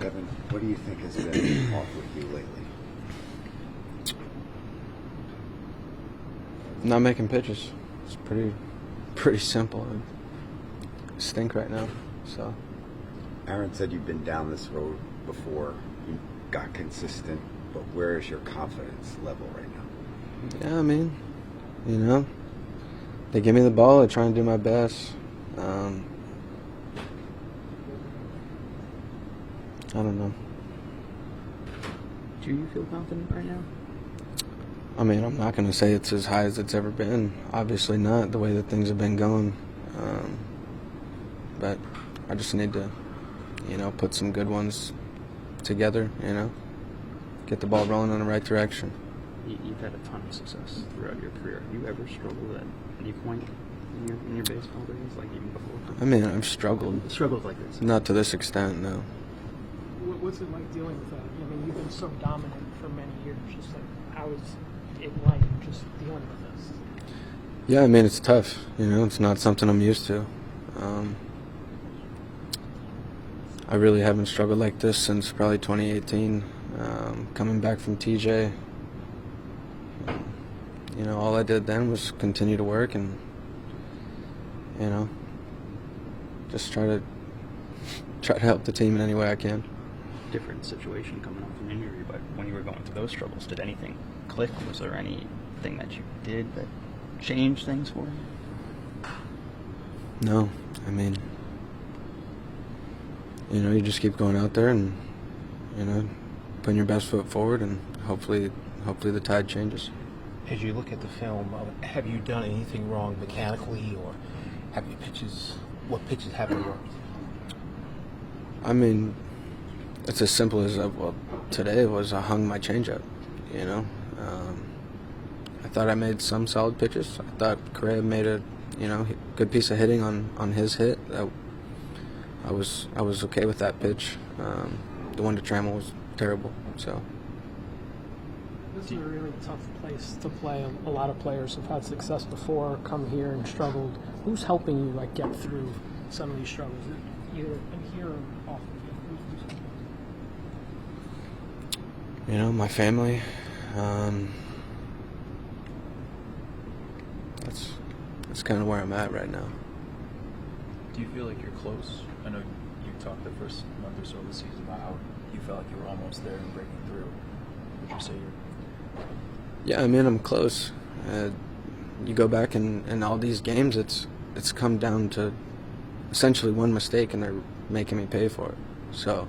Devin, what do you think has been off with you lately? Not making pitches. It's pretty simple. I stink right now. So Aaron said you've been down this road before. You got consistent, but where is your confidence level right now? yeah, I mean, they give me the ball. I try and do my best. I don't know. Do you feel confident right now? I mean, I'm not going to say it's as high as it's ever been. Obviously not, the way that things have been going. But I just need to, put some good ones together, get the ball rolling in the right direction. You've had a ton of success throughout your career. Have you ever struggled at any point in your baseball days, like even before? I mean, I've struggled. Struggled like this? Not to this extent, no. What's it like dealing with that? I mean, you've been so dominant for many years. Just like, how is it like just dealing with this? Yeah, I mean, it's tough. It's not something I'm used to. I really haven't struggled like this since probably 2018. Coming back from TJ, all I did then was continue to work and, just try to help the team in any way I can. Different situation coming off an injury, but when you were going through those struggles, did anything click? Was there anything that you did that changed things for you? No, I mean, you just keep going out there and, putting your best foot forward, and hopefully the tide changes. As you look at the film, have you done anything wrong mechanically, or what pitches haven't worked? I mean, it's as simple as, today was I hung my changeup, I thought I made some solid pitches. I thought Correa made a, good piece of hitting on his hit. I was okay with that pitch. The one to Trammell was terrible, so. This is a really tough place to play. A lot of players have had success before, come here and struggled. Who's helping you get through some of these struggles? Either in here or off of you? My family. That's kind of where I'm at right now. Do you feel like you're close? I know you talked the first month or so of the season about how you felt like you were almost there and breaking through. Would you say you're... Yeah, I mean, I'm close. You go back in all these games, it's come down to essentially one mistake, and they're making me pay for it. So,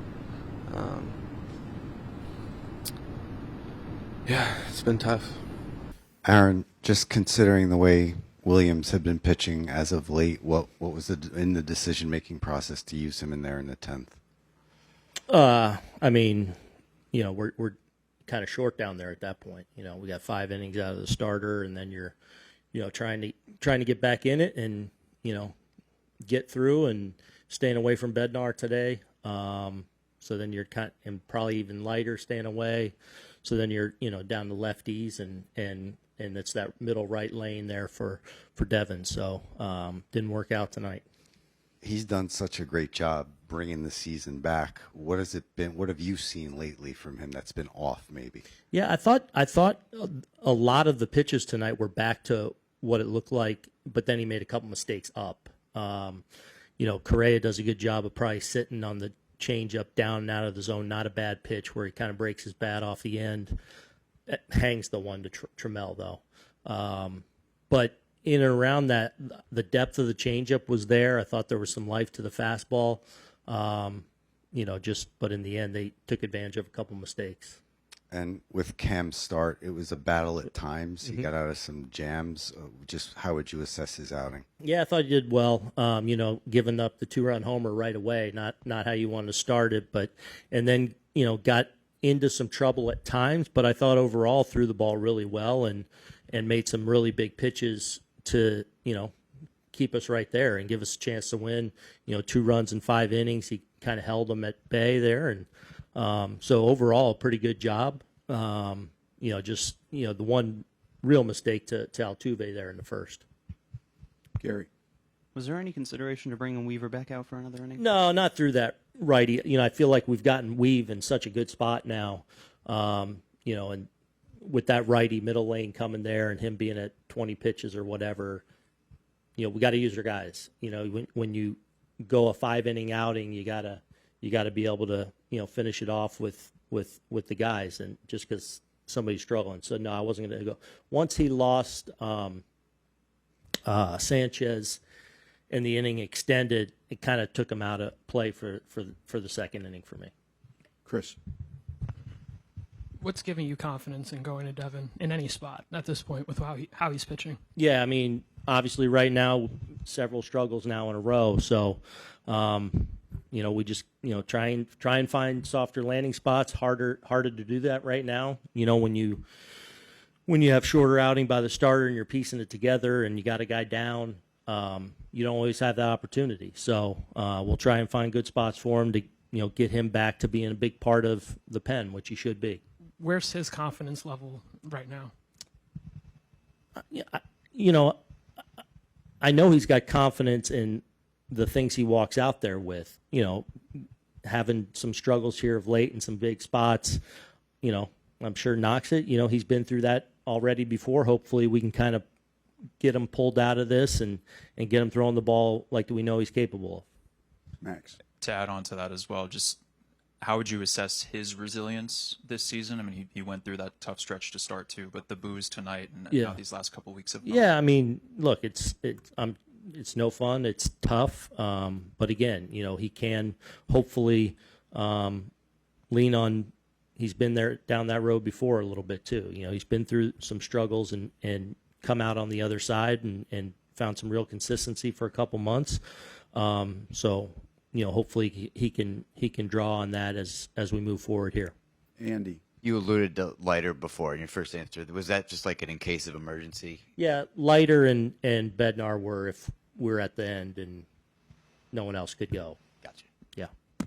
yeah, it's been tough. Aaron, just considering the way Williams had been pitching as of late, what was in the decision-making process to use him in there in the 10th? I mean, we're kind of short down there at that point. We got 5 innings out of the starter, and then you're, trying to get back in it and, get through, and staying away from Bednar today. So then you're and probably even lighter staying away. So then you're, down to lefties, and it's that middle right lane there for Devin. So didn't work out tonight. He's done such a great job bringing the season back. What has it been? What have you seen lately from him that's been off, maybe? Yeah, I thought a lot of the pitches tonight were back to what it looked like, but then he made a couple mistakes up. Correa does a good job of probably sitting on the change up down and out of the zone. Not a bad pitch where he kind of breaks his bat off the end. It hangs the one to Trammell, though. But in and around that, the depth of the changeup was there. I thought there was some life to the fastball. But in the end, they took advantage of a couple mistakes. And with Cam's start, it was a battle at times. He got out of some jams. Just how would you assess his outing? Yeah, I thought he did well. Giving up the 2-run homer right away, not how you wanted to start it, and then got into some trouble at times. But I thought overall threw the ball really well and made some really big pitches to keep us right there and give us a chance to win. 2 runs in 5 innings. He kind of held them at bay there, and so overall, a pretty good job. The one real mistake to Altuve there in the first. Gary. Was there any consideration to bringing Weaver back out for another inning? No, not through that righty. You know, I feel like we've gotten Weave in such a good spot now. You know, and with that righty middle lane coming there and him being at 20 pitches or whatever, you know, we got to use our guys. You know, when you go a 5-inning outing, you gotta be able to, you know, finish it off with the guys, and just because somebody's struggling. So no, I wasn't going to go. Once he lost Sanchez and the inning extended, it kind of took him out of play for the second inning for me. Chris. What's giving you confidence in going to Devin in any spot at this point with how he's pitching? Yeah, I mean, obviously right now, several struggles now in a row. So, you know, we just, you know, try and find softer landing spots. Harder to do that right now. You know, when you have shorter outing by the starter and you're piecing it together and you got a guy down, you don't always have that opportunity. So we'll try and find good spots for him to, you know, get him back to being a big part of the pen, which he should be. Where's his confidence level right now? You know, I know he's got confidence in the things he walks out there with. You know, having some struggles here of late and some big spots, you know, I'm sure knocks it. You know, he's been through that already before. Hopefully we can kind of get him pulled out of this and get him throwing the ball like we know he's capable of. Max. To add on to that as well, just how would you assess his resilience this season? I mean, he went through that tough stretch to start too, but the boos tonight and now these last couple of weeks have gone. Yeah, I mean, look, it's no fun. It's tough, but again, you know, he can hopefully lean on. He's been there down that road before a little bit too. You know, he's been through some struggles and come out on the other side and found some real consistency for a couple months. So, you know, hopefully he can draw on that as we move forward here. Andy. You alluded to Leiter before in your first answer. Was that just like an in case of emergency? Yeah, Leiter and Bednar were if we're at the end and no one else could go. Gotcha.